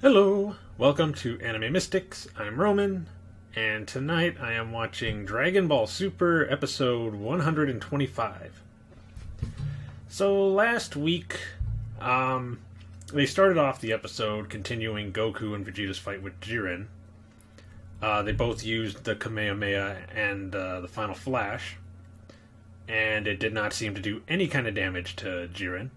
Hello, welcome to Anime Mystics. I'm Roman, and tonight I am watching Dragon Ball Super episode 125. So last week, they started off the episode continuing Goku and Vegeta's fight with Jiren. They both used the Kamehameha and the Final Flash, and it did not seem to do any kind of damage to Jiren.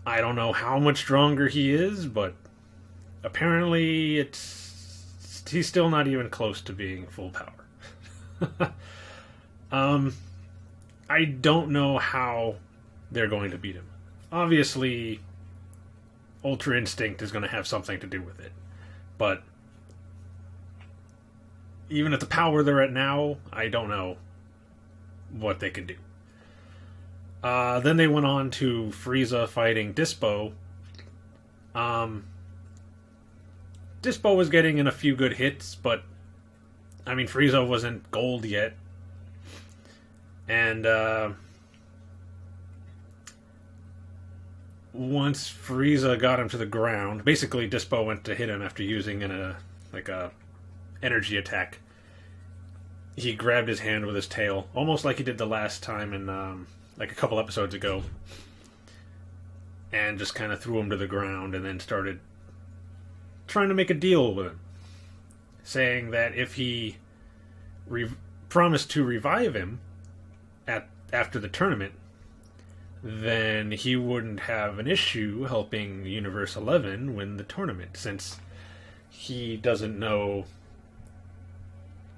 I don't know how much stronger he is, but apparently he's still not even close to being full power. I don't know how they're going to beat him. Obviously, Ultra Instinct is going to have something to do with it, but even at the power they're at now, I don't know what they can do. Then they went on to Frieza fighting Dispo. Dispo was getting in a few good hits, but I mean, Frieza wasn't gold yet. And once Frieza got him to the ground, basically Dispo went to hit him after using a energy attack. He grabbed his hand with his tail, almost like he did the last time in like a couple episodes ago, and just kind of threw him to the ground and then started trying to make a deal with him, saying that if he promised to revive him after the tournament, then he wouldn't have an issue helping Universe 11 win the tournament, since he doesn't know...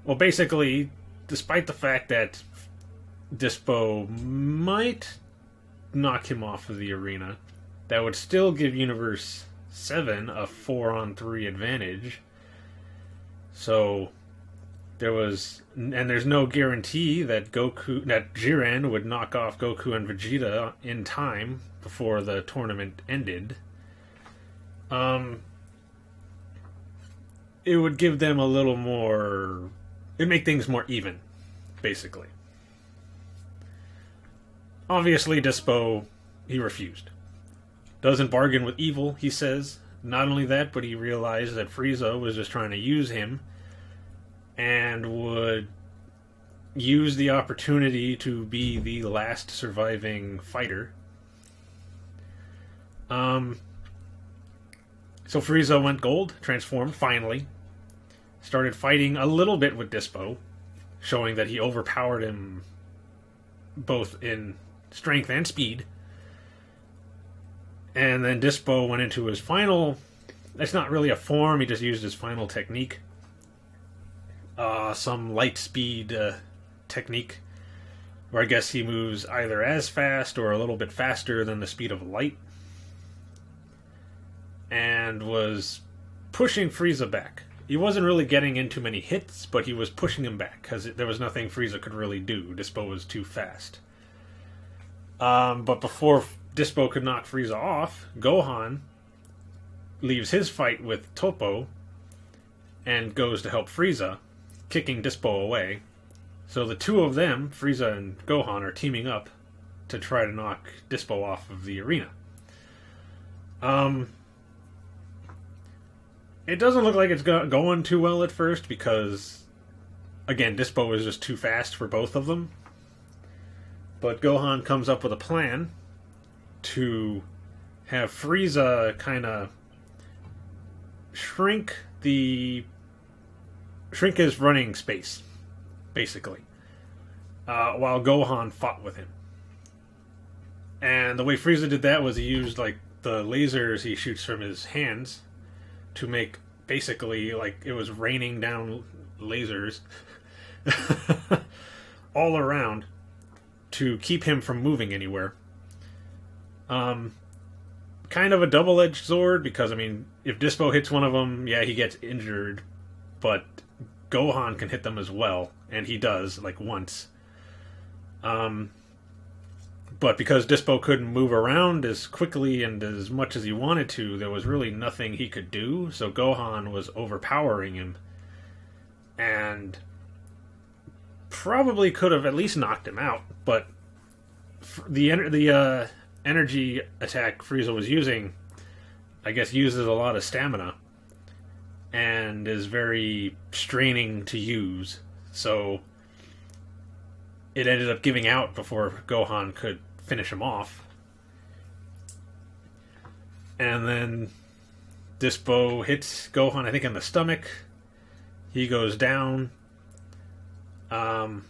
Well, basically, despite the fact that Dispo might knock him off of the arena, that would still give Universe 7 a 4-on-3 advantage. So there's no guarantee that Jiren would knock off Goku and Vegeta in time before the tournament ended. It would give them a little more... It'd make things more even, basically. Obviously, Dispo, he refused. Doesn't bargain with evil, he says. Not only that, but he realized that Frieza was just trying to use him and would use the opportunity to be the last surviving fighter. So Frieza went gold, transformed, finally. Started fighting a little bit with Dispo, showing that he overpowered him both in strength and speed. And then Dispo went into his final... It's not really a form, he just used his final technique. Some light speed technique, where I guess he moves either as fast or a little bit faster than the speed of light. And was pushing Frieza back. He wasn't really getting into many hits, but he was pushing him back, because there was nothing Frieza could really do. Dispo was too fast. But before Dispo could knock Frieza off, Gohan leaves his fight with Toppo and goes to help Frieza, kicking Dispo away. So the two of them, Frieza and Gohan, are teaming up to try to knock Dispo off of the arena. It doesn't look like it's going too well at first because, again, Dispo is just too fast for both of them. But Gohan comes up with a plan to have Frieza kind of shrink his running space, basically, while Gohan fought with him. And the way Frieza did that was he used like the lasers he shoots from his hands to make basically like it was raining down lasers all around to keep him from moving anywhere. Kind of a double-edged sword, because, I mean, if Dispo hits one of them, yeah, he gets injured, but Gohan can hit them as well, and he does, like, once. But because Dispo couldn't move around as quickly and as much as he wanted to, there was really nothing he could do, so Gohan was overpowering him, and probably could have at least knocked him out, but the energy attack Frieza was using, I guess, uses a lot of stamina and is very straining to use. So it ended up giving out before Gohan could finish him off. And then Dispo hits Gohan, I think, in the stomach. He goes down. And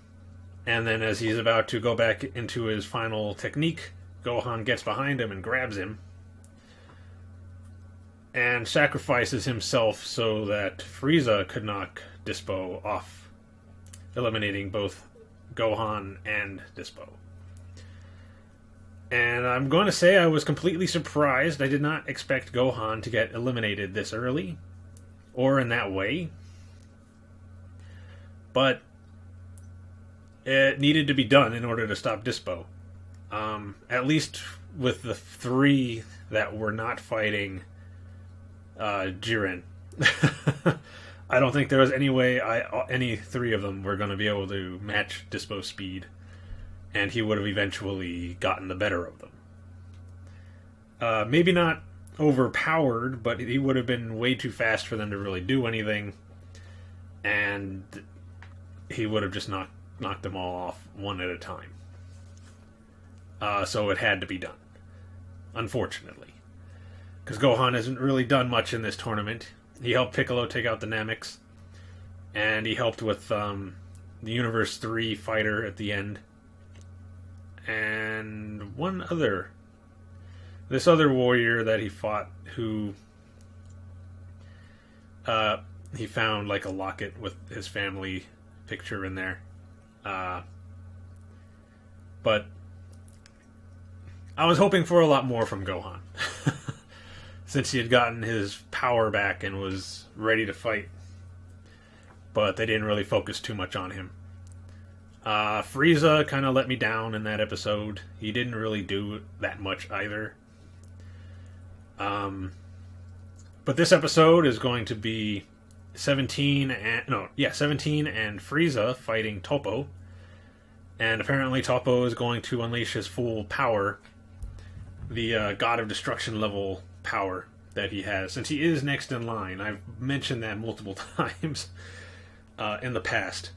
then as he's about to go back into his final technique, Gohan gets behind him and grabs him. And sacrifices himself so that Frieza could knock Dispo off, eliminating both Gohan and Dispo. And I'm going to say I was completely surprised. I did not expect Gohan to get eliminated this early, or in that way. But it needed to be done in order to stop Dispo. At least with the three that were not fighting Jiren. I don't think there was any way any three of them were going to be able to match Dispo's speed, and he would have eventually gotten the better of them. Maybe not overpowered, but he would have been way too fast for them to really do anything, and he would have just knocked them all off one at a time. So it had to be done, unfortunately. Because Gohan hasn't really done much in this tournament. He helped Piccolo take out the Nameks, and he helped with the Universe 3 fighter at the end. And this other warrior that he fought, who he found like a locket with his family picture in there. But I was hoping for a lot more from Gohan. Since he had gotten his power back and was ready to fight. But they didn't really focus too much on him. Frieza kind of let me down in that episode. He didn't really do that much either. But this episode is going to be 17 and Frieza fighting Toppo. And apparently Toppo is going to unleash his full power. The God of Destruction level power that he has, since he is next in line. I've mentioned that multiple times in the past,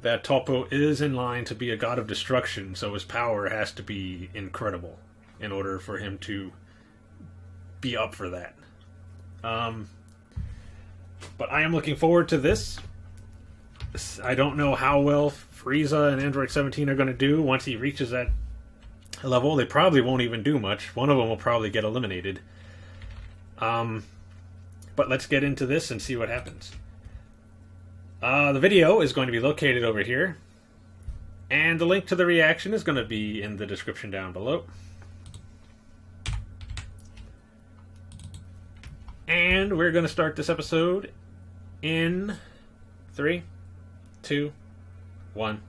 that Toppo is in line to be a God of Destruction, so his power has to be incredible in order for him to be up for that. But I am looking forward to this. I don't know how well Frieza and Android 17 are going to do once he reaches that level. They probably won't even do much. One of them will probably get eliminated. But let's get into this and see what happens. The video is going to be located over here, and the link to the reaction is going to be in the description down below. And we're going to start this episode in 3, 2, 1.